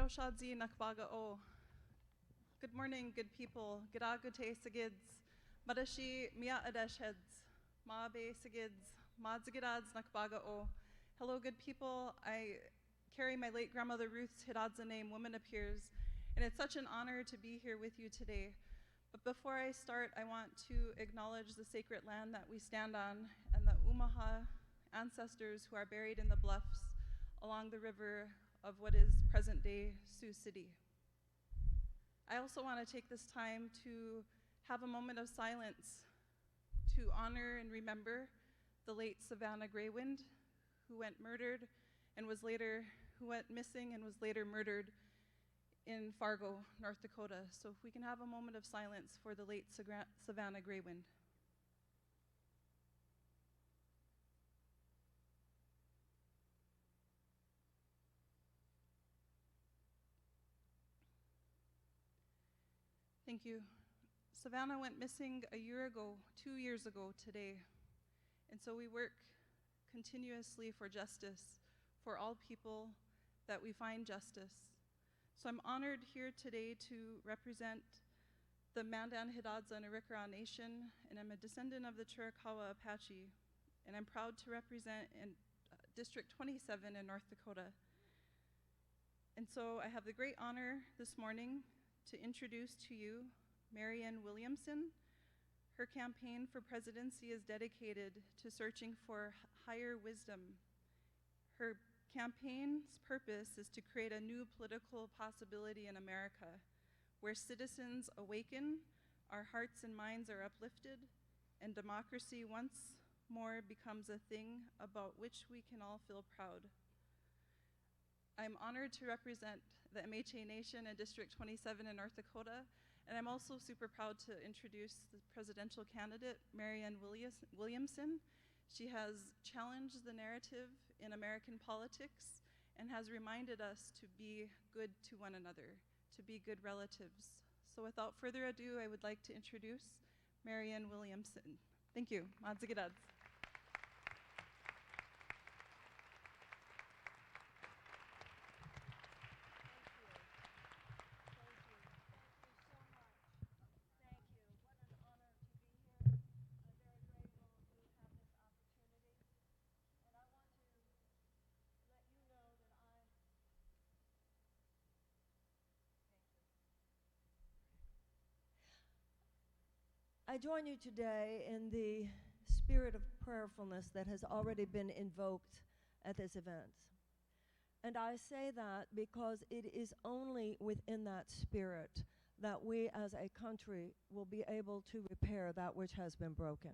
Proshadzi Nakbaga O. Good morning, good people. Gidagute Sigids. Madashi Mia Adeshheads. Maabe Sigids. Madzigidads Nakbaga O. Hello, good people. I carry my late grandmother Ruth's Hidadza name, Woman Appears, and it's such an honor to be here with you today. But before I start, I want to acknowledge the sacred land that we stand on and the Umaha ancestors who are buried in the bluffs along the river of what is present-day Sioux City. I also want to take this time to have a moment of silence to honor and remember the late Savannah Graywind, who went missing and was later murdered in Fargo, North Dakota. So if we can have a moment of silence for the late Savannah Graywind. Thank you. Savannah went missing 2 years ago today. And so we work continuously for justice, for all people that we find justice. So I'm honored here today to represent the Mandan, Hidadza, and Arikara Nation, and I'm a descendant of the Chiricahua Apache, and I'm proud to represent in District 27 in North Dakota. And so I have the great honor this morning to introduce to you Marianne Williamson. Her campaign for presidency is dedicated to searching for higher wisdom. Her campaign's purpose is to create a new political possibility in America, where citizens awaken, our hearts and minds are uplifted, and democracy once more becomes a thing about which we can all feel proud. I'm honored to represent the MHA Nation in District 27 in North Dakota, and I'm also super proud to introduce the presidential candidate, Marianne Williamson. She has challenged the narrative in American politics and has reminded us to be good to one another, to be good relatives. So without further ado, I would like to introduce Marianne Williamson. Thank you. Madzigidads. I join you today in the spirit of prayerfulness that has already been invoked at this event. And I say that because it is only within that spirit that we as a country will be able to repair that which has been broken.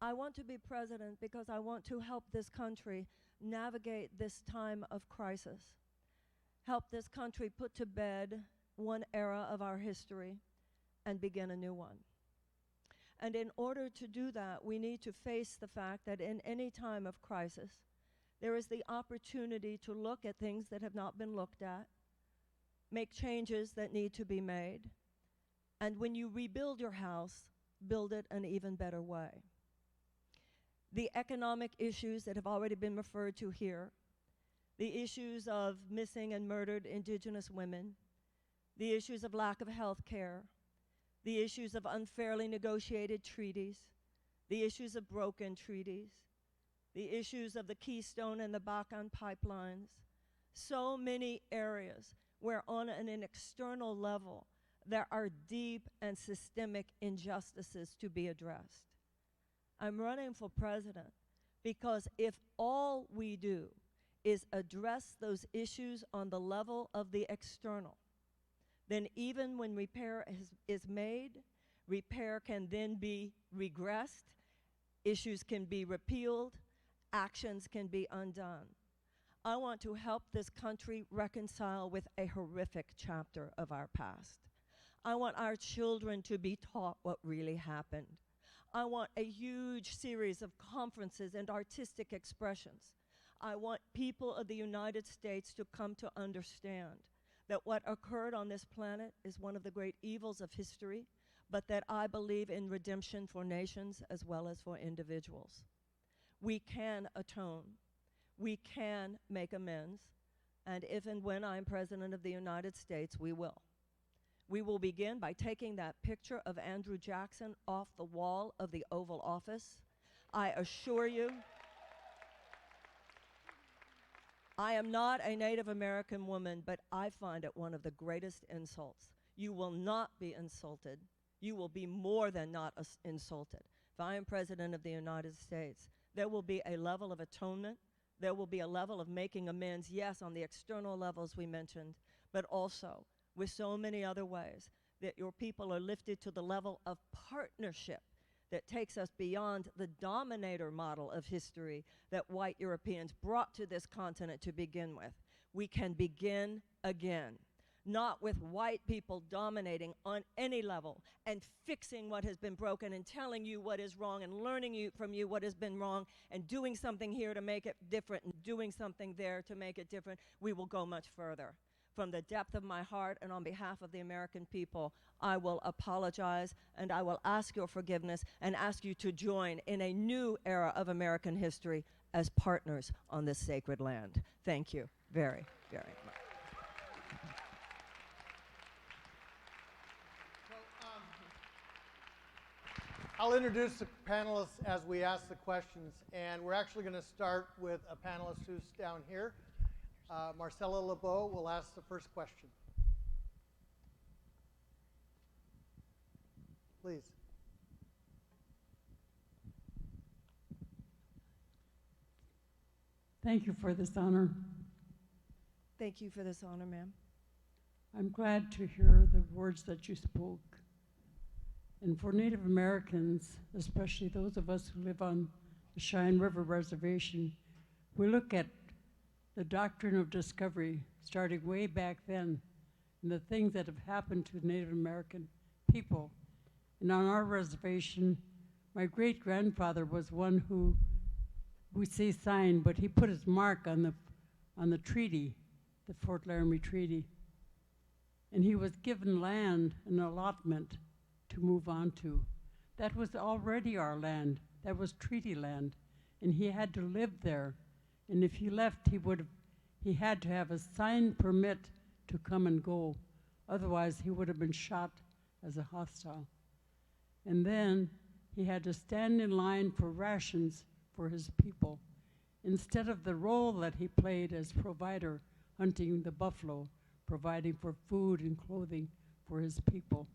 I want to be president because I want to help this country navigate this time of crisis, help this country put to bed one era of our history and begin a new one. And in order to do that, we need to face the fact that in any time of crisis, there is the opportunity to look at things that have not been looked at, make changes that need to be made, and when you rebuild your house, build it an even better way. The economic issues that have already been referred to here, the issues of missing and murdered Indigenous women, the issues of lack of health care, the issues of unfairly negotiated treaties, the issues of broken treaties, the issues of the Keystone and the Bakan pipelines, so many areas where on an external level there are deep and systemic injustices to be addressed. I'm running for president because if all we do is address those issues on the level of the external, then even when repair is made, repair can then be regressed, issues can be repealed, actions can be undone. I want to help this country reconcile with a horrific chapter of our past. I want our children to be taught what really happened. I want a huge series of conferences and artistic expressions. I want people of the United States to come to understand that what occurred on this planet is one of the great evils of history, but that I believe in redemption for nations as well as for individuals. We can atone. We can make amends. And if and when I'm President of the United States, we will. We will begin by taking that picture of Andrew Jackson off the wall of the Oval Office. I assure you, I am not a Native American woman, but I find it one of the greatest insults. You will not be insulted. You will be more than not insulted. If I am President of the United States, there will be a level of atonement. There will be a level of making amends, yes, on the external levels we mentioned, but also with so many other ways that your people are lifted to the level of partnership that takes us beyond the dominator model of history that white Europeans brought to this continent to begin with. We can begin again, not with white people dominating on any level and fixing what has been broken and telling you what is wrong and learning from you what has been wrong and doing something here to make it different and doing something there to make it different. We will go much further. From the depth of my heart and on behalf of the American people, I will apologize and I will ask your forgiveness and ask you to join in a new era of American history as partners on this sacred land. Thank you very, very much. I'll introduce the panelists as we ask the questions, and we're actually going to start with a panelist who's down here. Marcella LeBeau will ask the first question. Please. Thank you for this honor. Thank you for this honor, ma'am. I'm glad to hear the words that you spoke. And for Native Americans, especially those of us who live on the Cheyenne River Reservation, we look at the Doctrine of Discovery starting way back then and the things that have happened to Native American people. And on our reservation, my great-grandfather was one who, we say signed, but he put his mark on the treaty, the Fort Laramie Treaty. And he was given land, an allotment to move on to. That was already our land. That was treaty land. And he had to live there. And if he left, he had to have a signed permit to come and go. Otherwise, he would have been shot as a hostile. And then he had to stand in line for rations for his people, instead of the role that he played as provider, hunting the buffalo, providing for food and clothing for his people.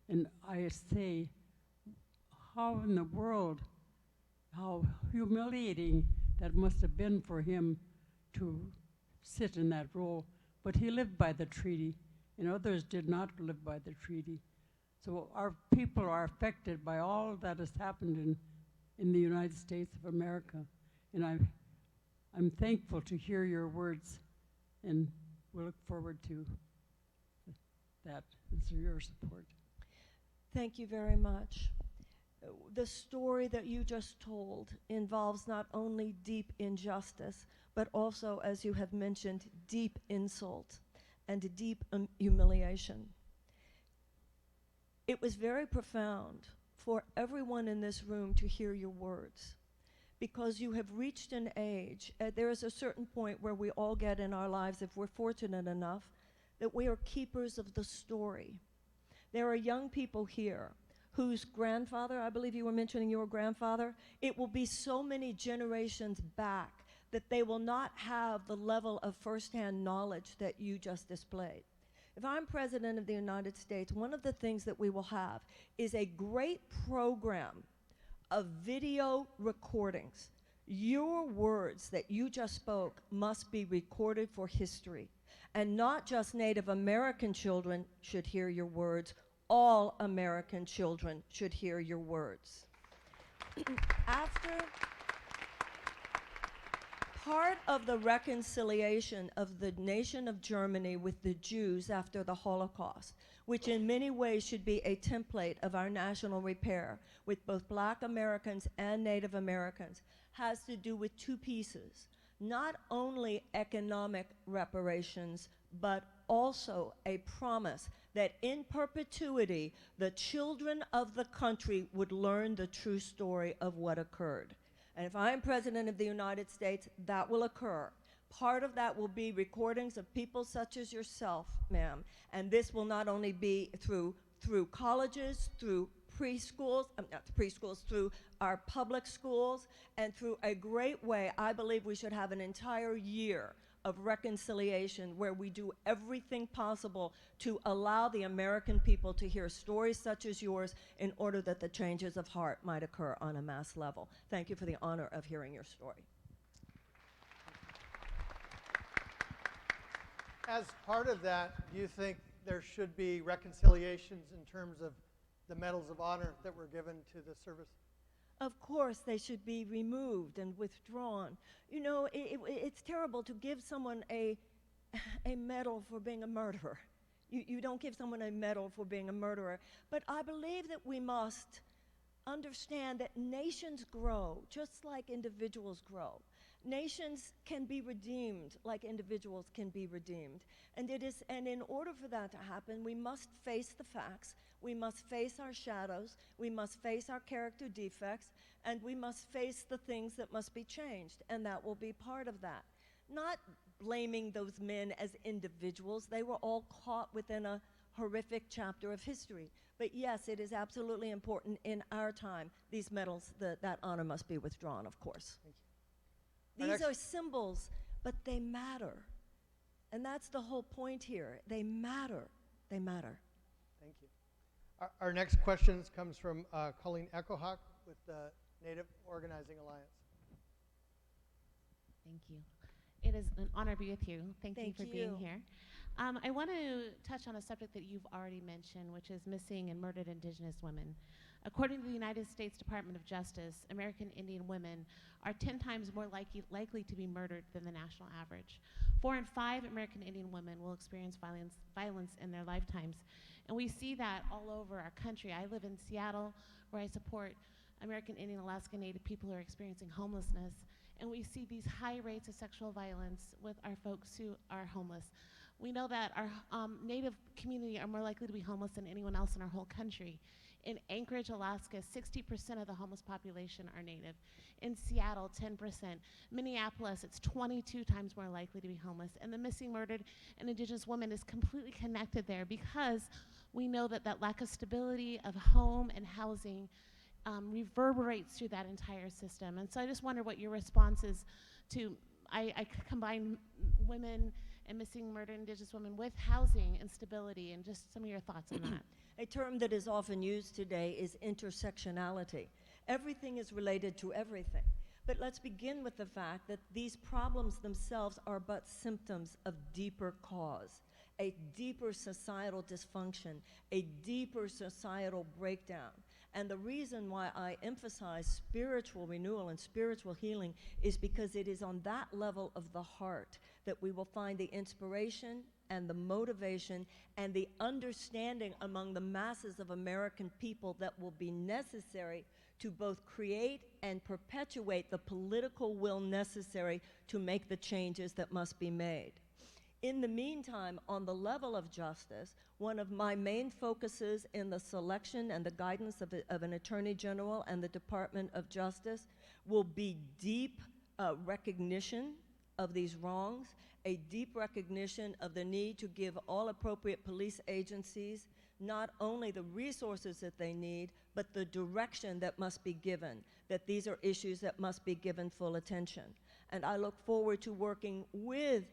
And I say, how in the world, how humiliating that must have been for him to sit in that role. But he lived by the treaty, and others did not live by the treaty. So our people are affected by all that has happened in the United States of America. And I'm thankful to hear your words, and we look forward to that and to your support. Thank you very much. The story that you just told involves not only deep injustice, but also, as you have mentioned, deep insult and deep humiliation. It was very profound for everyone in this room to hear your words, because you have reached an age, there is a certain point where we all get in our lives, if we're fortunate enough, that we are keepers of the story. There are young people here whose grandfather, I believe you were mentioning your grandfather, it will be so many generations back that they will not have the level of firsthand knowledge that you just displayed. If I'm President of the United States, one of the things that we will have is a great program of video recordings. Your words that you just spoke must be recorded for history. And not just Native American children should hear your words, all American children should hear your words. After part of the reconciliation of the nation of Germany with the Jews after the Holocaust, which in many ways should be a template of our national repair with both Black Americans and Native Americans, has to do with two pieces. Not only economic reparations, but also a promise that in perpetuity, the children of the country would learn the true story of what occurred. And if I'm President of the United States, that will occur. Part of that will be recordings of people such as yourself, ma'am, and this will not only be through colleges, through preschools, not preschools, through our public schools, and through a great way. I believe we should have an entire year of reconciliation where we do everything possible to allow the American people to hear stories such as yours in order that the changes of heart might occur on a mass level. Thank you for the honor of hearing your story. As part of that, do you think there should be reconciliations in terms of the medals of honor that were given to the service? Of course, they should be removed and withdrawn. You know, it's terrible to give someone a medal for being a murderer. You don't give someone a medal for being a murderer. But I believe that we must understand that nations grow just like individuals grow. Nations can be redeemed like individuals can be redeemed. And in order for that to happen, we must face the facts, we must face our shadows, we must face our character defects, and we must face the things that must be changed, and that will be part of that. Not blaming those men as individuals. They were all caught within a horrific chapter of history. But yes, it is absolutely important in our time. These medals, that honor must be withdrawn, of course. Thank you. These are symbols, but they matter. And that's the whole point here. They matter. They matter. Thank you. Our next question comes from Colleen Echohawk with the Native Organizing Alliance. Thank you. It is an honor to be with you. Thank you for being you. here. I want to touch on a subject that you've already mentioned, which is missing and murdered Indigenous women. According to the United States Department of Justice, American Indian women are 10 times more likely to be murdered than the national average. 4 in 5 American Indian women will experience violence in their lifetimes. And we see that all over our country. I live in Seattle, where I support American Indian, Alaska Native people who are experiencing homelessness. And we see these high rates of sexual violence with our folks who are homeless. We know that our Native community are more likely to be homeless than anyone else in our whole country. In Anchorage, Alaska, 60% of the homeless population are Native. In Seattle, 10%. Minneapolis, it's 22 times more likely to be homeless. And the missing, murdered, and Indigenous women is completely connected there because we know that that lack of stability of home and housing reverberates through that entire system. And so I just wonder what your response is to, I combine women and missing, murdered Indigenous women with housing and stability, and just some of your thoughts on that. A term that is often used today is intersectionality. Everything is related to everything. But let's begin with the fact that these problems themselves are but symptoms of deeper cause, a deeper societal dysfunction, a deeper societal breakdown. And the reason why I emphasize spiritual renewal and spiritual healing is because it is on that level of the heart that we will find the inspiration and the motivation and the understanding among the masses of American people that will be necessary to both create and perpetuate the political will necessary to make the changes that must be made. In the meantime, on the level of justice, one of my main focuses in the selection and the guidance of an Attorney General and the Department of Justice will be deep recognition of these wrongs, a deep recognition of the need to give all appropriate police agencies not only the resources that they need, but the direction that must be given, that these are issues that must be given full attention. And I look forward to working with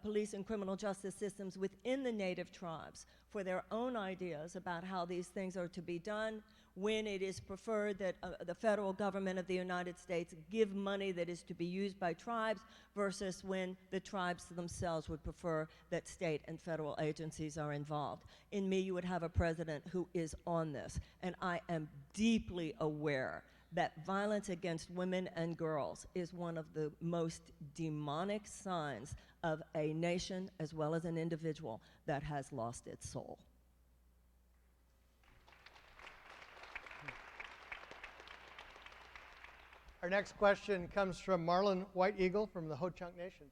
police and criminal justice systems within the Native tribes for their own ideas about how these things are to be done, when it is preferred that the federal government of the United States give money that is to be used by tribes versus when the tribes themselves would prefer that state and federal agencies are involved. In me, you would have a president who is on this, and I am deeply aware that violence against women and girls is one of the most demonic signs of a nation as well as an individual that has lost its soul. Our next question comes from Marlon White Eagle from the Ho-Chunk Nation.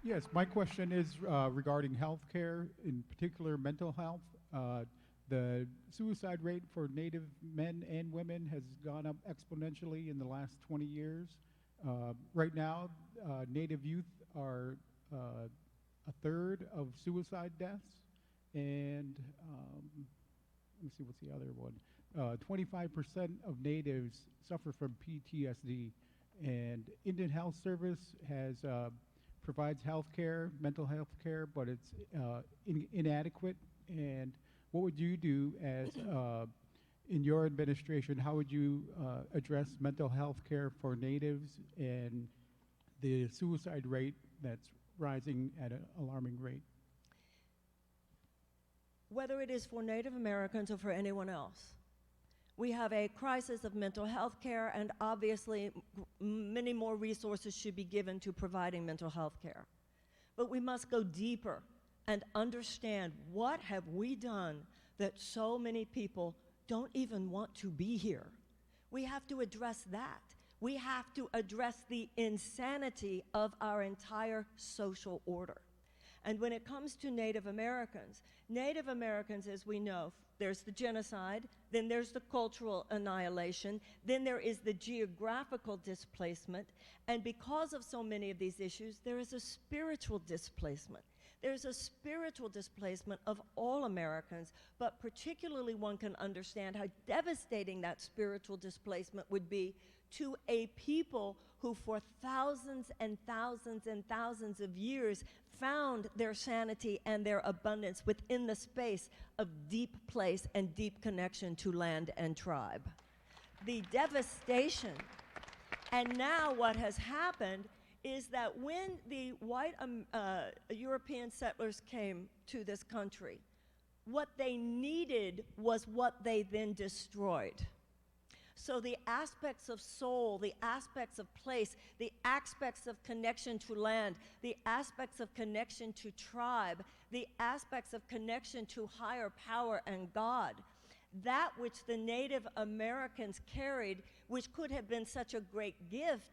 Yes, my question is regarding health care, in particular mental health. The suicide rate for Native men and women has gone up exponentially in the last 20 years. Right now, Native youth are a third of suicide deaths, and let me see, what's the other one? 25% of natives suffer from PTSD, and Indian Health Service has provides health care, mental health care, but it's inadequate. And what would you do as in your administration? How would you address mental health care for natives and the suicide rate that's rising at an alarming rate? Whether it is for Native Americans or for anyone else, we have a crisis of mental health care, and obviously many more resources should be given to providing mental health care. But we must go deeper and understand, what have we done that so many people don't even want to be here? We have to address that. We have to address the insanity of our entire social order. And when it comes to Native Americans, as we know, there's the genocide, then there's the cultural annihilation, then there is the geographical displacement, and because of so many of these issues, there is a spiritual displacement. There's a spiritual displacement of all Americans, but particularly one can understand how devastating that spiritual displacement would be to a people who for thousands and thousands and thousands of years found their sanity and their abundance within the space of deep place and deep connection to land and tribe. The devastation, and now what has happened is that when the white European settlers came to this country, what they needed was what they then destroyed. So the aspects of soul, the aspects of place, the aspects of connection to land, the aspects of connection to tribe, the aspects of connection to higher power and God, that which the Native Americans carried, which could have been such a great gift,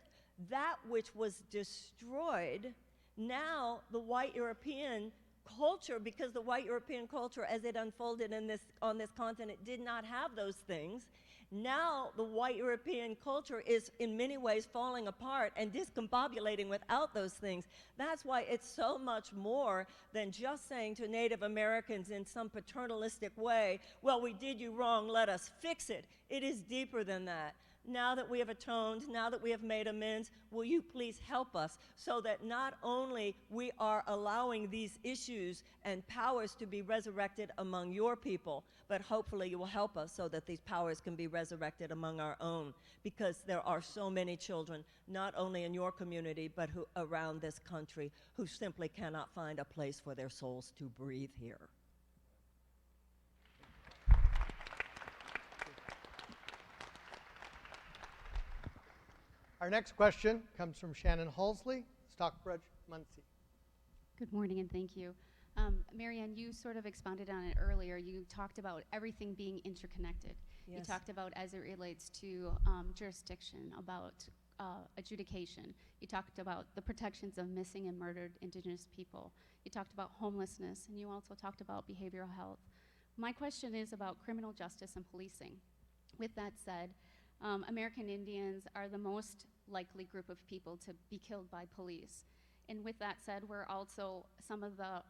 that which was destroyed, now the white European culture, because the white European culture as it unfolded on this continent did not have those things. Now the white European culture is in many ways falling apart and discombobulating without those things. That's why it's so much more than just saying to Native Americans in some paternalistic way, well, we did you wrong, let us fix it. It is deeper than that. Now that we have atoned, now that we have made amends, will you please help us so that not only we are allowing these issues and powers to be resurrected among your people, but hopefully you will help us so that these powers can be resurrected among our own, because there are so many children, not only in your community, but around this country, who simply cannot find a place for their souls to breathe here. Our next question comes from Shannon Halsley, Stockbridge, Muncie. Good morning and thank you. Marianne, you sort of expounded on it earlier. You talked about everything being interconnected. Yes. You talked about as it relates to jurisdiction, about adjudication. You talked about the protections of missing and murdered Indigenous people. You talked about homelessness, and you also talked about behavioral health. My question is about criminal justice and policing. With that said, American Indians are the most likely group of people to be killed by police. And with that said, we're also some of the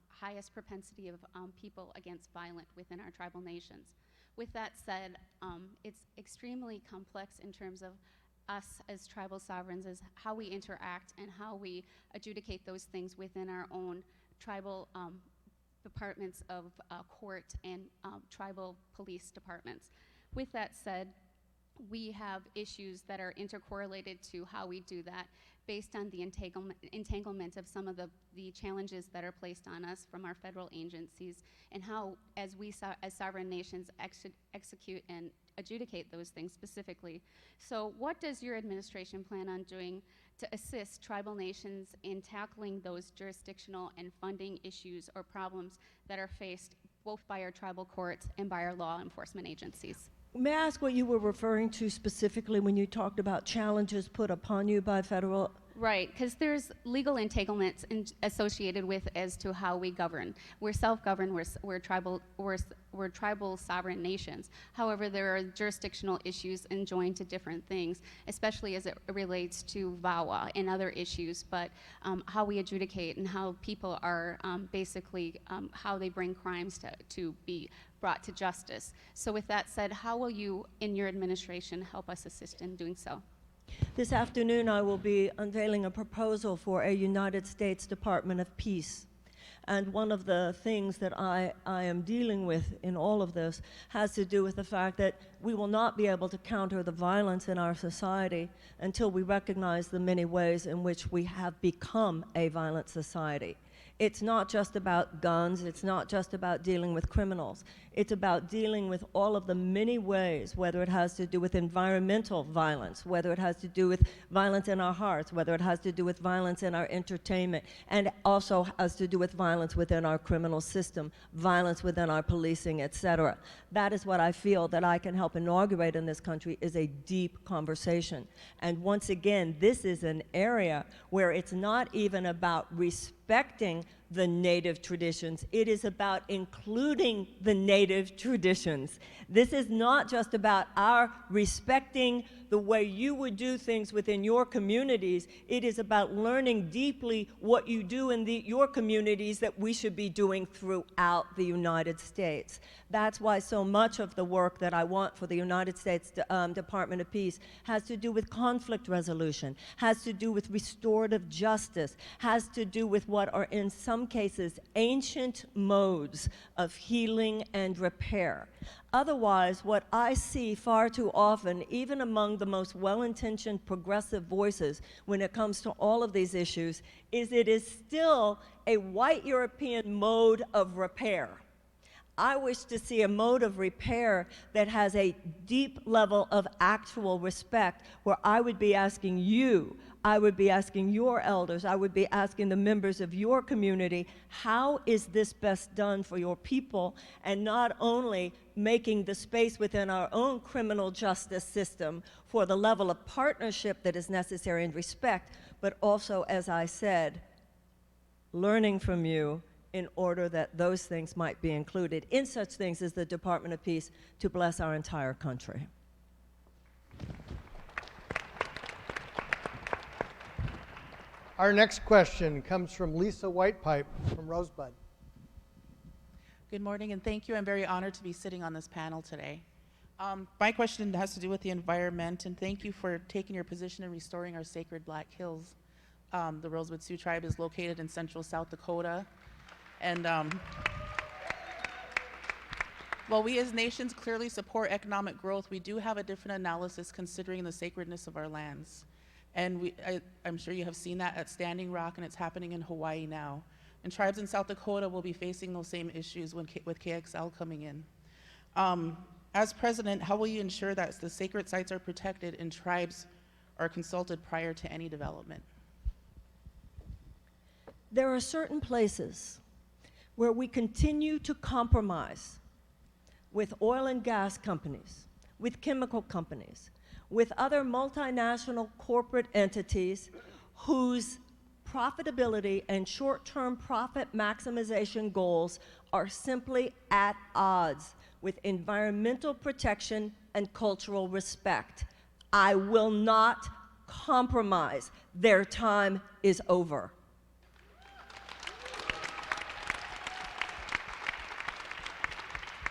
highest propensity of people against violence within our tribal nations. With that said, it's extremely complex in terms of us as tribal sovereigns, as how we interact and how we adjudicate those things within our own tribal departments of court and tribal police departments. With that said, we have issues that are intercorrelated to how we do that based on the entanglement of some of the challenges that are placed on us from our federal agencies, and how, as we as sovereign nations, execute and adjudicate those things specifically. So what does your administration plan on doing to assist tribal nations in tackling those jurisdictional and funding issues or problems that are faced both by our tribal courts and by our law enforcement agencies? May I ask what you were referring to specifically when you talked about challenges put upon you by federal Right, because there's legal entanglements associated with as to how we govern. We're self-governed. We're tribal sovereign nations. However, there are jurisdictional issues enjoined to different things, especially as it relates to VAWA and other issues. But how we adjudicate and how people are basically how they bring crimes to be brought to justice. So, with that said, how will you, in your administration, help us assist in doing so? This afternoon, I will be unveiling a proposal for a United States Department of Peace. And one of the things that I am dealing with in all of this has to do with the fact that we will not be able to counter the violence in our society until we recognize the many ways in which we have become a violent society. It's not just about guns, it's not just about dealing with criminals. It's about dealing with all of the many ways, whether it has to do with environmental violence, whether it has to do with violence in our hearts, whether it has to do with violence in our entertainment, and also has to do with violence within our criminal system, violence within our policing, etc. That is what I feel that I can help inaugurate in this country, is a deep conversation. And once again, this is an area where it's not even about respecting the native traditions. It is about including the native traditions. This is not just about our respecting the way you would do things within your communities. It is about learning deeply what you do in your communities that we should be doing throughout the United States. That's why so much of the work that I want for the United States Department of Peace has to do with conflict resolution, has to do with restorative justice, has to do with what are in some cases ancient modes of healing and repair. Otherwise, what I see far too often, even among the most well-intentioned progressive voices when it comes to all of these issues, is it is still a white European mode of repair. I wish to see a mode of repair that has a deep level of actual respect, where I would be asking you, I would be asking your elders, I would be asking the members of your community, how is this best done for your people, and not only making the space within our own criminal justice system for the level of partnership that is necessary and respect, but also, as I said, learning from you in order that those things might be included in such things as the Department of Peace to bless our entire country. Our next question comes from Lisa Whitepipe from Rosebud. Good morning, and thank you. I'm very honored to be sitting on this panel today. My question has to do with the environment, and thank you for taking your position in restoring our sacred Black Hills. The Rosebud Sioux Tribe is located in central South Dakota. And while we as nations clearly support economic growth, we do have a different analysis considering the sacredness of our lands. And I'm sure you have seen that at Standing Rock, and it's happening in Hawaii now. And tribes in South Dakota will be facing those same issues with KXL coming in. As president, how will you ensure that the sacred sites are protected and tribes are consulted prior to any development? There are certain places where we continue to compromise with oil and gas companies, with chemical companies, with other multinational corporate entities whose profitability and short-term profit maximization goals are simply at odds with environmental protection and cultural respect. I will not compromise. Their time is over.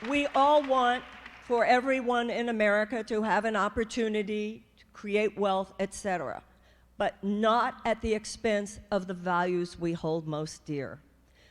We all want for everyone in America to have an opportunity to create wealth, etc., but not at the expense of the values we hold most dear.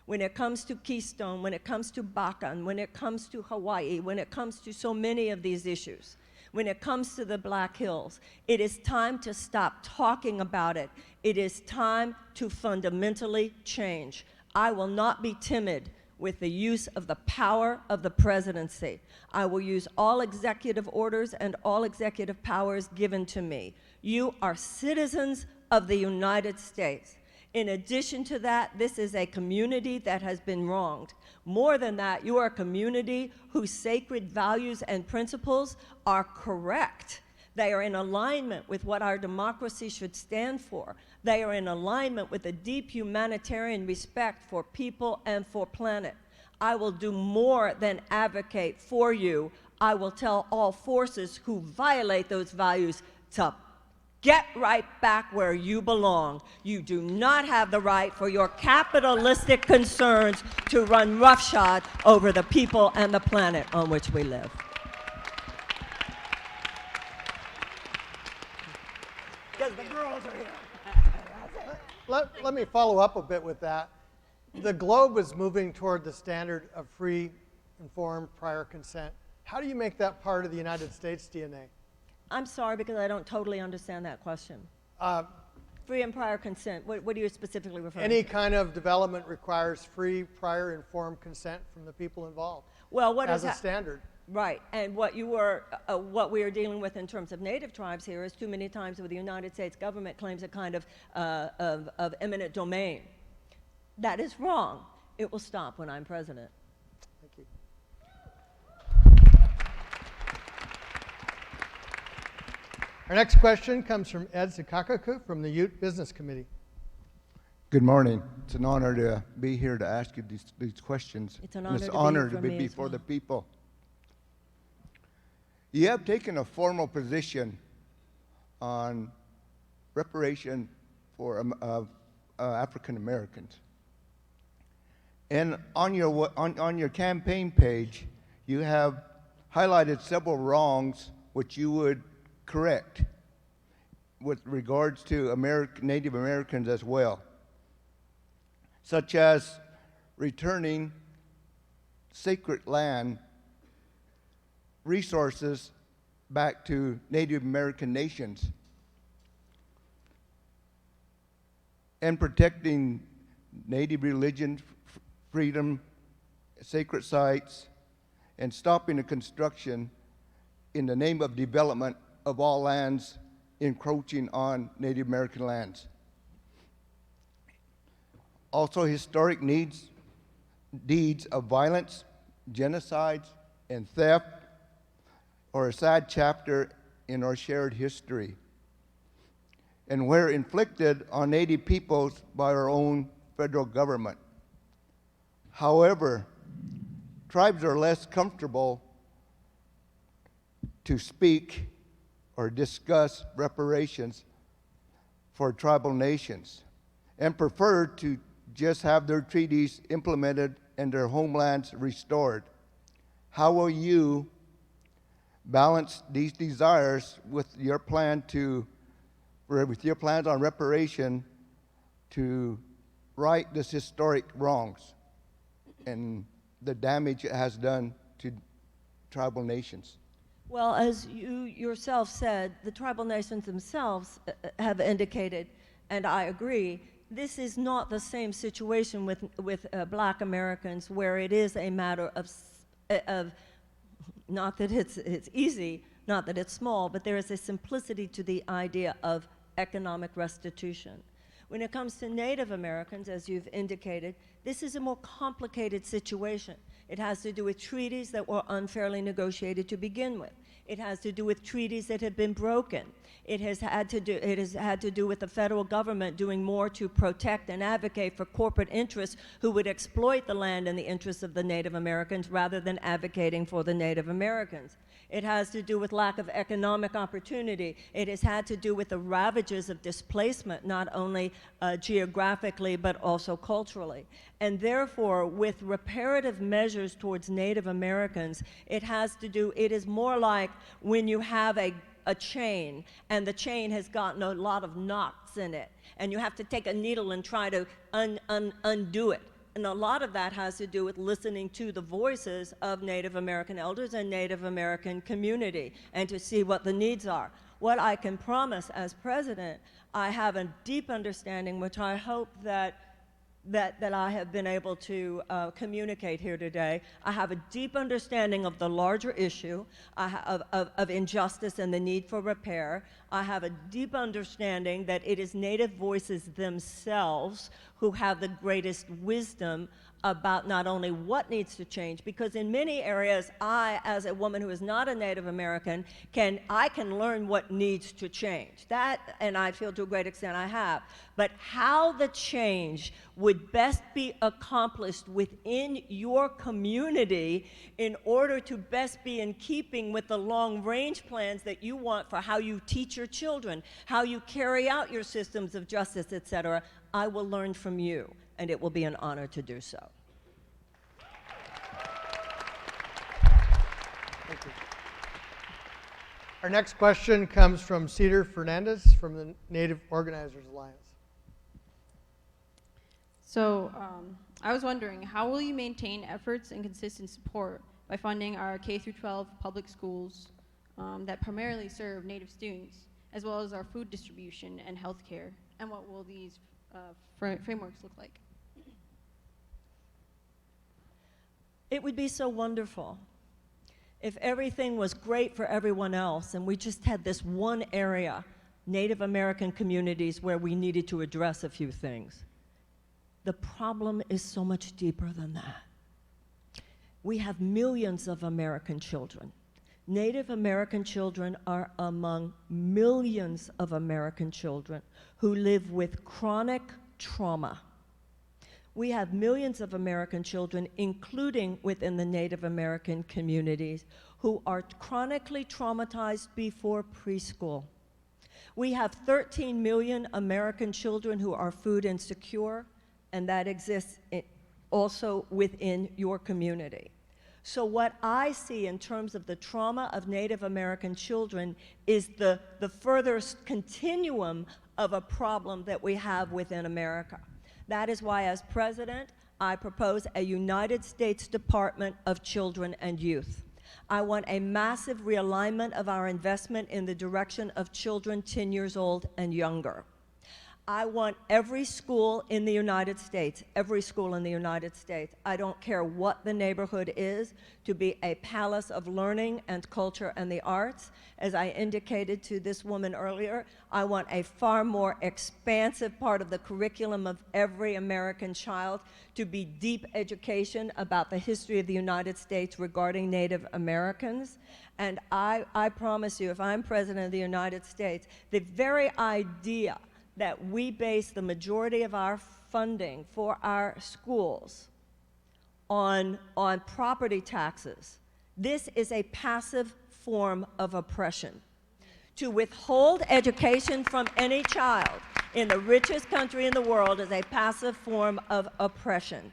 When it comes to Keystone, when it comes to Bakan, when it comes to Hawaii, when it comes to so many of these issues, when it comes to the Black Hills, it is time to stop talking about it. It is time to fundamentally change. I will not be timid with the use of the power of the presidency. I will use all executive orders and all executive powers given to me. You are citizens of the United States. In addition to that, this is a community that has been wronged. More than that, you are a community whose sacred values and principles are correct. They are in alignment with what our democracy should stand for. They are in alignment with a deep humanitarian respect for people and for planet. I will do more than advocate for you. I will tell all forces who violate those values to get right back where you belong. You do not have the right for your capitalistic concerns to run roughshod over the people and the planet on which we live. Because the girls are here. Let me follow up a bit with that. The globe is moving toward the standard of free, informed, prior consent. How do you make that part of the United States DNA? I'm sorry, because I don't totally understand that question. Free and prior consent, what are you specifically referring to? Any kind of development requires free, prior, informed consent from the people involved. Well, what as is a standard. Right, and what we are dealing with in terms of native tribes here is too many times where the United States government claims a kind of eminent domain. That is wrong. It will stop when I'm president. Thank you. Our next question comes from Ed Sikakaku from the Ute Business Committee. Good morning. It's an honor to be here to ask you these questions. It's an honor, and it's honor to be me before as well. the people. You have taken a formal position on reparation for African Americans. And on your campaign page, you have highlighted several wrongs which you would correct with regards to Native Americans as well, such as returning sacred land resources back to Native American nations and protecting Native religion, freedom, sacred sites, and stopping the construction in the name of development of all lands encroaching on Native American lands. Also, historic deeds of violence, genocides, and theft are a sad chapter in our shared history, and were inflicted on Native peoples by our own federal government. However, tribes are less comfortable to speak or discuss reparations for tribal nations and prefer to just have their treaties implemented and their homelands restored. How will you balance these desires with your plans on reparation to right this historic wrongs and the damage it has done to tribal nations? Well, as you yourself said, the tribal nations themselves have indicated, and I agree, this is not the same situation with Black Americans, where it is a matter of not that it's easy, not that it's small, but there is a simplicity to the idea of economic restitution. When it comes to Native Americans, as you've indicated, this is a more complicated situation. It has to do with treaties that were unfairly negotiated to begin with. It has to do with treaties that have been broken. It has had to do with the federal government doing more to protect and advocate for corporate interests who would exploit the land in the interests of the Native Americans rather than advocating for the Native Americans. It has to do with lack of economic opportunity. It has had to do with the ravages of displacement, not only geographically but also culturally. And therefore, with reparative measures towards Native Americans, it is more like when you have a chain and the chain has gotten a lot of knots in it, and you have to take a needle and try to undo it. And a lot of that has to do with listening to the voices of Native American elders and Native American community and to see what the needs are. What I can promise as president, I have a deep understanding, which I hope that I have been able to communicate here today. I have a deep understanding of the larger issue of injustice and the need for repair. I have a deep understanding that it is Native voices themselves who have the greatest wisdom about not only what needs to change, because in many areas, I, as a woman who is not a Native American, can learn what needs to change. That, and I feel to a great extent I have. But how the change would best be accomplished within your community in order to best be in keeping with the long-range plans that you want for how you teach your children, how you carry out your systems of justice, et cetera, I will learn from you, and it will be an honor to do so. Thank you. Our next question comes from Cedar Fernandez from the Native Organizers Alliance. So I was wondering, how will you maintain efforts and consistent support by funding our K-12 public schools that primarily serve Native students, as well as our food distribution and healthcare? And what will these frameworks look like? It would be so wonderful if everything was great for everyone else and we just had this one area, Native American communities, where we needed to address a few things. The problem is so much deeper than that. We have millions of American children. Native American children are among millions of American children who live with chronic trauma. We have millions of American children, including within the Native American communities, who are chronically traumatized before preschool. We have 13 million American children who are food insecure, and that exists also within your community. So what I see in terms of the trauma of Native American children is the furthest continuum of a problem that we have within America. That is why, as president, I propose a United States Department of Children and Youth. I want a massive realignment of our investment in the direction of children 10 years old and younger. I want every school in the United States, I don't care what the neighborhood is, to be a palace of learning and culture and the arts. As I indicated to this woman earlier, I want a far more expansive part of the curriculum of every American child to be deep education about the history of the United States regarding Native Americans. And I promise you, if I'm President of the United States, the very idea that we base the majority of our funding for our schools on property taxes, this is a passive form of oppression. To withhold education from any child in the richest country in the world is a passive form of oppression.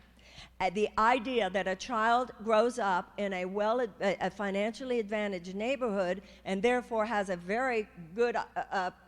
The idea that a child grows up in a financially advantaged neighborhood and therefore has a very good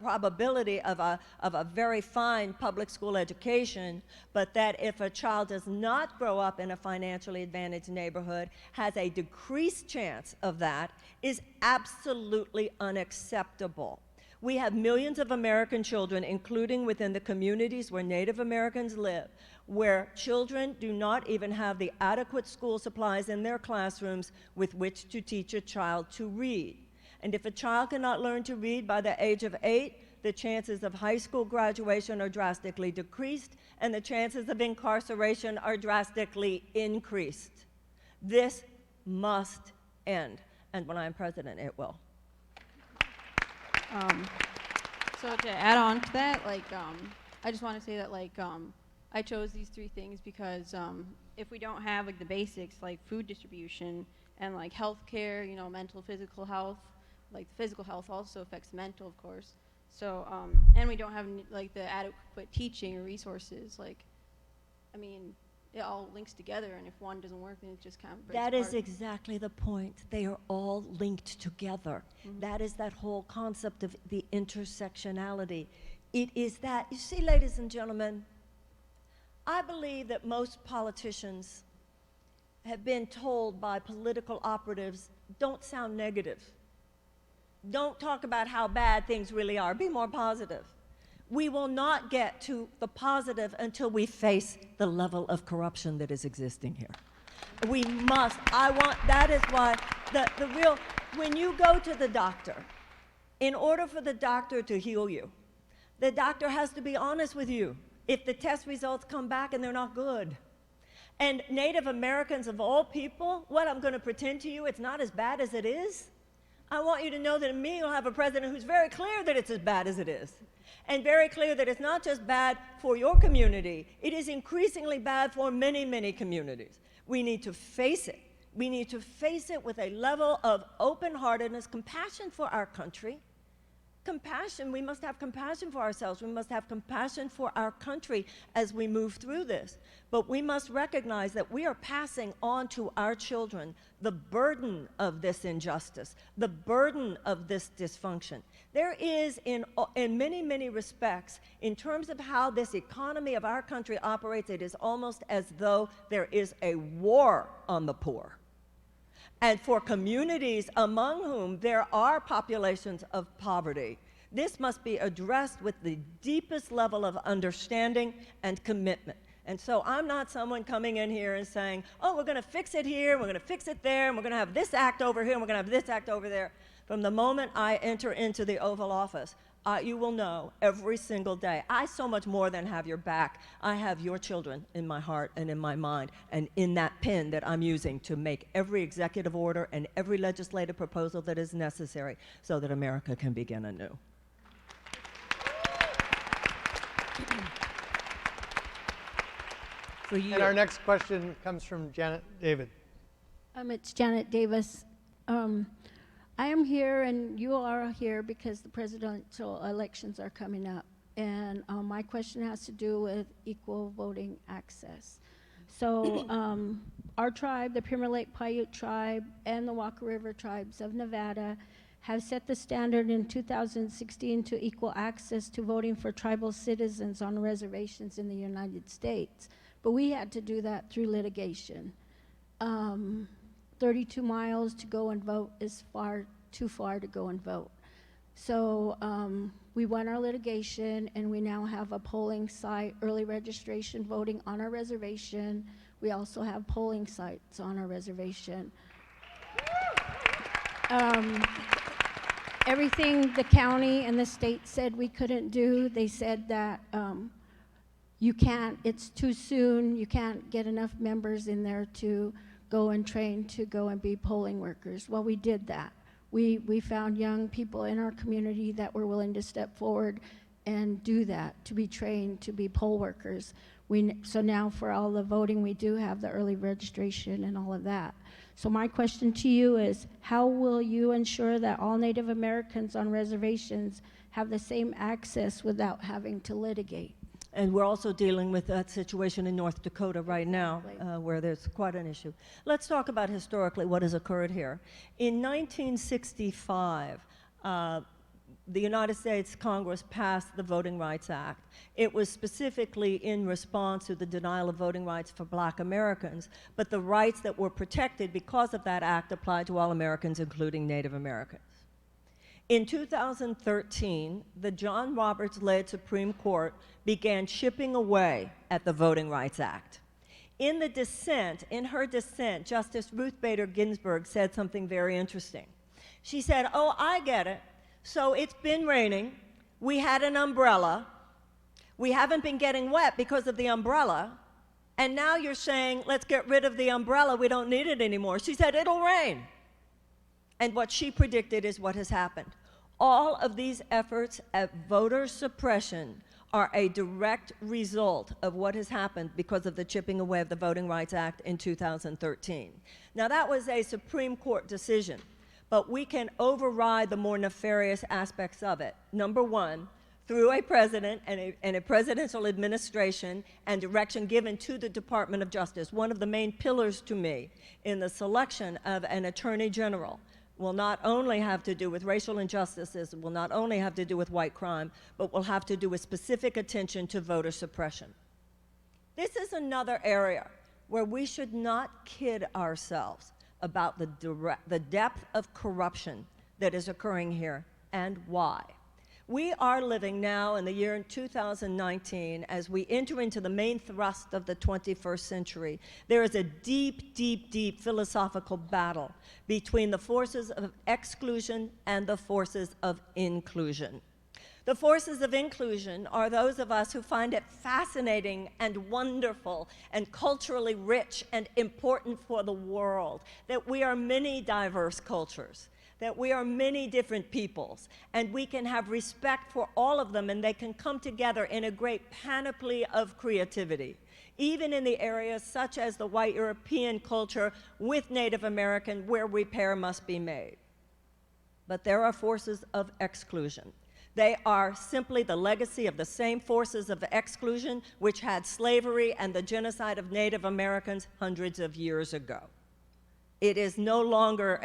probability of a very fine public school education, but that if a child does not grow up in a financially advantaged neighborhood, has a decreased chance of that, is absolutely unacceptable. We have millions of American children, including within the communities where Native Americans live, where children do not even have the adequate school supplies in their classrooms with which to teach a child to read. And if a child cannot learn to read by the age of 8, the chances of high school graduation are drastically decreased, and the chances of incarceration are drastically increased. This must end, and when I'm president, it will. So to add on to that, I just want to say that, I chose these 3 things because if we don't have the basics like food distribution and healthcare, mental, physical health, the physical health also affects mental, of course. So and we don't have the adequate teaching or resources. It all links together, and if one doesn't work, then it just kind of breaks apart. That is exactly the point. They are all linked together. Mm-hmm. That is that whole concept of the intersectionality. It is that, you see, ladies and gentlemen, I believe that most politicians have been told by political operatives, don't sound negative. Don't talk about how bad things really are. Be more positive. We will not get to the positive until we face the level of corruption that is existing here. We must. That is why the real, when you go to the doctor in order for the doctor to heal you, the doctor has to be honest with you if the test results come back and they're not good. And Native Americans of all people, what, I'm going to pretend to you it's not as bad as it is? I want you to know that in me you'll have a president who's very clear that it's as bad as it is. And very clear that it's not just bad for your community, it is increasingly bad for many, many communities. We need to face it. We need to face it with a level of open-heartedness, compassion for our country. Compassion, we must have compassion for ourselves. We must have compassion for our country as we move through this. But we must recognize that we are passing on to our children the burden of this injustice, the burden of this dysfunction. There is, in many, many respects, in terms of how this economy of our country operates, it is almost as though there is a war on the poor. And for communities among whom there are populations of poverty, this must be addressed with the deepest level of understanding and commitment. And so I'm not someone coming in here and saying, oh, we're going to fix it here, we're going to fix it there, and we're going to have this act over here, and we're going to have this act over there. From the moment I enter into the Oval Office, you will know every single day, I so much more than have your back. I have your children in my heart and in my mind, and in that pen that I'm using to make every executive order and every legislative proposal that is necessary so that America can begin anew. For you. And our next question comes from Janet David. It's Janet Davis. I am here and you are here because the presidential elections are coming up. And my question has to do with equal voting access. So our tribe, the Pyramid Lake Paiute tribe, and the Walker River tribes of Nevada have set the standard in 2016 to equal access to voting for tribal citizens on reservations in the United States. But we had to do that through litigation. 32 miles to go and vote is too far to go and vote. So we won our litigation, and we now have a polling site, early registration voting on our reservation. We also have polling sites on our reservation. Everything the county and the state said we couldn't do, they said that you can't, it's too soon, you can't get enough members in there to go and train to go and be polling workers. Well, we did that. We found young people in our community that were willing to step forward and do that, to be trained to be poll workers. So now for all the voting, we do have the early registration and all of that. So my question to you is, how will you ensure that all Native Americans on reservations have the same access without having to litigate? And we're also dealing with that situation in North Dakota right now, where there's quite an issue. Let's talk about historically what has occurred here. In 1965, the United States Congress passed the Voting Rights Act. It was specifically in response to the denial of voting rights for Black Americans, but the rights that were protected because of that act applied to all Americans, including Native Americans. In 2013, the John Roberts-led Supreme Court began chipping away at the Voting Rights Act. In her dissent, Justice Ruth Bader Ginsburg said something very interesting. She said, oh, I get it. So it's been raining. We had an umbrella. We haven't been getting wet because of the umbrella. And now you're saying, let's get rid of the umbrella. We don't need it anymore. She said, it'll rain. And what she predicted is what has happened. All of these efforts at voter suppression are a direct result of what has happened because of the chipping away of the Voting Rights Act in 2013. Now, that was a Supreme Court decision, but we can override the more nefarious aspects of it. Number one, through a president and a presidential administration and direction given to the Department of Justice. One of the main pillars to me in the selection of an attorney general will not only have to do with racial injustices, will not only have to do with white crime, but will have to do with specific attention to voter suppression. This is another area where we should not kid ourselves about the depth of corruption that is occurring here and why. We are living now in the year 2019 as we enter into the main thrust of the 21st century. There is a deep, deep, deep philosophical battle between the forces of exclusion and the forces of inclusion. The forces of inclusion are those of us who find it fascinating and wonderful and culturally rich and important for the world that we are many diverse cultures, that we are many different peoples, and we can have respect for all of them, and they can come together in a great panoply of creativity, even in the areas such as the white European culture with Native American, where repair must be made. But there are forces of exclusion. They are simply the legacy of the same forces of exclusion which had slavery and the genocide of Native Americans hundreds of years ago. It is no longer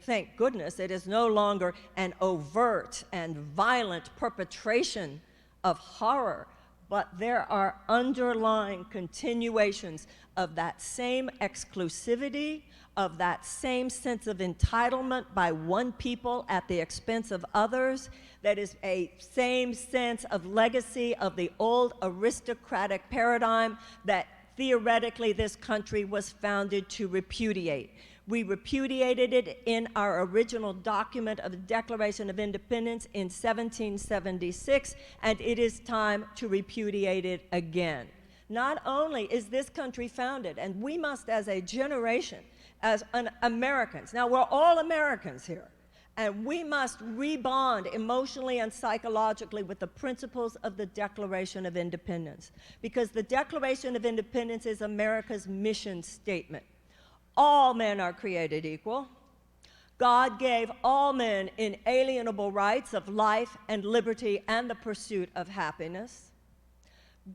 thank goodness, it is no longer an overt and violent perpetration of horror, but there are underlying continuations of that same exclusivity, of that same sense of entitlement by one people at the expense of others, that is a same sense of legacy of the old aristocratic paradigm that theoretically this country was founded to repudiate. We repudiated it in our original document of the Declaration of Independence in 1776, and it is time to repudiate it again. Not only is this country founded, and we must as a generation, as Americans, now we're all Americans here, and we must rebond emotionally and psychologically with the principles of the Declaration of Independence, because the Declaration of Independence is America's mission statement. All men are created equal. God gave all men inalienable rights of life and liberty and the pursuit of happiness.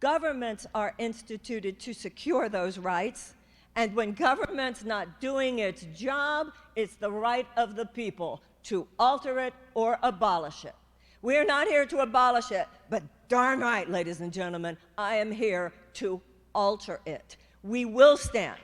Governments are instituted to secure those rights, and when government's not doing its job, it's the right of the people to alter it or abolish it. We're not here to abolish it, but darn right, ladies and gentlemen, I am here to alter it. We will stand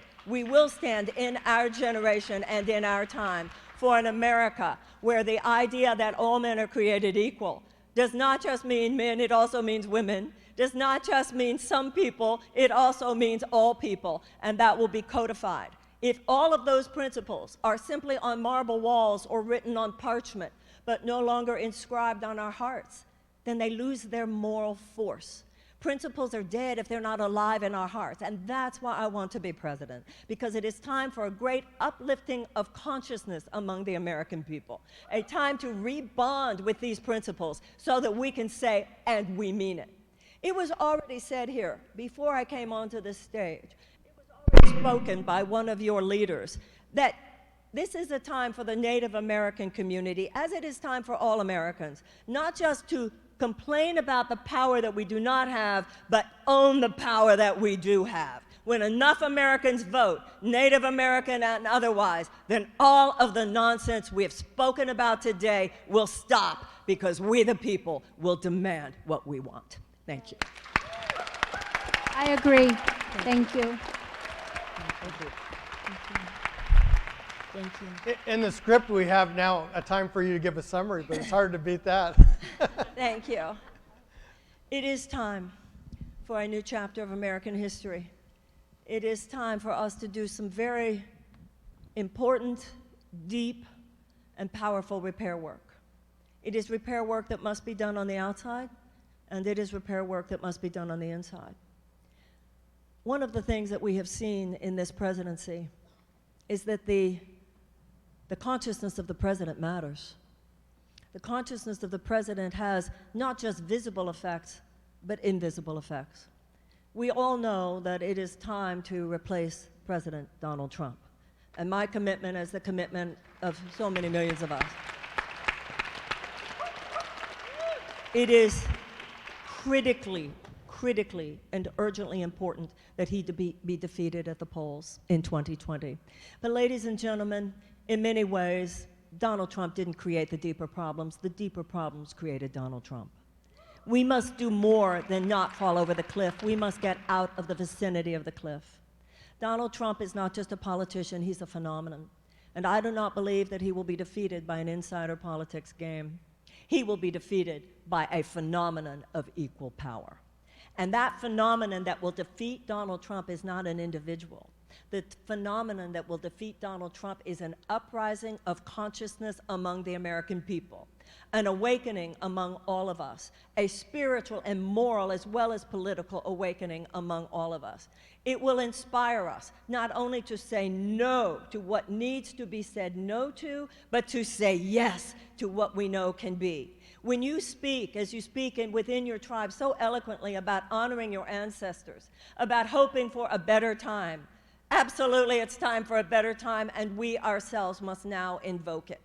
in our generation and in our time for an America where the idea that all men are created equal does not just mean men, it also means women, does not just mean some people, it also means all people, and that will be codified. If all of those principles are simply on marble walls or written on parchment, but no longer inscribed on our hearts, then they lose their moral force. Principles are dead if they're not alive in our hearts, and that's why I want to be president, because it is time for a great uplifting of consciousness among the American people, a time to rebond with these principles so that we can say, and we mean it. It was already said here, before I came onto the stage, it was already spoken by one of your leaders, that this is a time for the Native American community, as it is time for all Americans, not just to complain about the power that we do not have, but own the power that we do have. When enough Americans vote, Native American and otherwise, then all of the nonsense we have spoken about today will stop, because we the people will demand what we want. Thank you. I agree. Thank you. Thank you. Thank you. In the script, we have now a time for you to give a summary, but it's hard to beat that. Thank you. It is time for a new chapter of American history. It is time for us to do some very important, deep, and powerful repair work. It is repair work that must be done on the outside, and it is repair work that must be done on the inside. One of the things that we have seen in this presidency is that the consciousness of the president matters. The consciousness of the president has not just visible effects, but invisible effects. We all know that it is time to replace President Donald Trump. And my commitment is the commitment of so many millions of us. It is critically and urgently important that he be defeated at the polls in 2020. But ladies and gentlemen, in many ways, Donald Trump didn't create the deeper problems. The deeper problems created Donald Trump. We must do more than not fall over the cliff. We must get out of the vicinity of the cliff. Donald Trump is not just a politician, he's a phenomenon. And I do not believe that he will be defeated by an insider politics game. he will be defeated by a phenomenon of equal power. And that phenomenon that will defeat Donald Trump is not an individual. The phenomenon that will defeat Donald Trump is an uprising of consciousness among the American people, an awakening among all of us, a spiritual and moral as well as political awakening among all of us. It will inspire us not only to say no to what needs to be said no to, but to say yes to what we know can be. When you speak, as you speak within your tribe so eloquently about honoring your ancestors, about hoping for a better time, absolutely it's time for a better time, and we ourselves must now invoke it.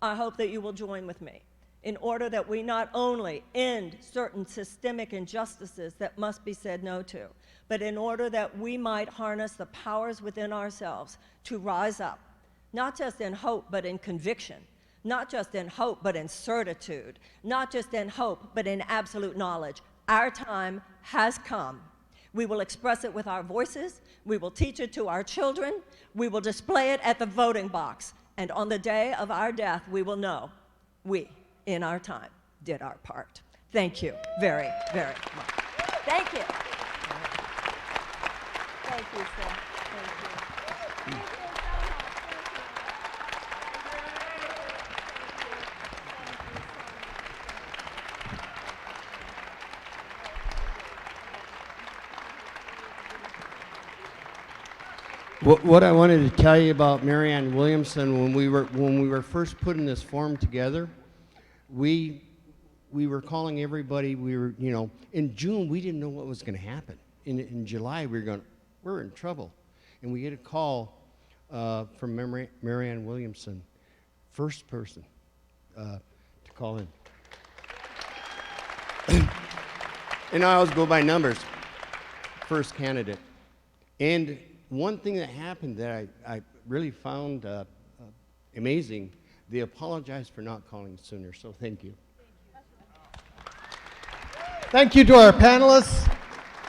I hope that you will join with me in order that we not only end certain systemic injustices that must be said no to, but in order that we might harness the powers within ourselves to rise up, not just in hope, but in conviction, not just in hope, but in certitude, not just in hope, but in absolute knowledge. Our time has come. We will express it with our voices, we will teach it to our children, we will display it at the voting box, and on the day of our death, we will know we, in our time, did our part. Thank you very, very much. Thank you. Thank you, sir. Thank you. What I wanted to tell you about Marianne Williamson, when we were first putting this form together, we were calling everybody. We were, you know, in June we didn't know what was going to happen. In July we're in trouble, and we get a call from Marianne Williamson, first person to call in. And I always go by numbers. First candidate, and one thing that happened that I really found amazing, they apologized for not calling sooner, so thank you. Thank you to our panelists.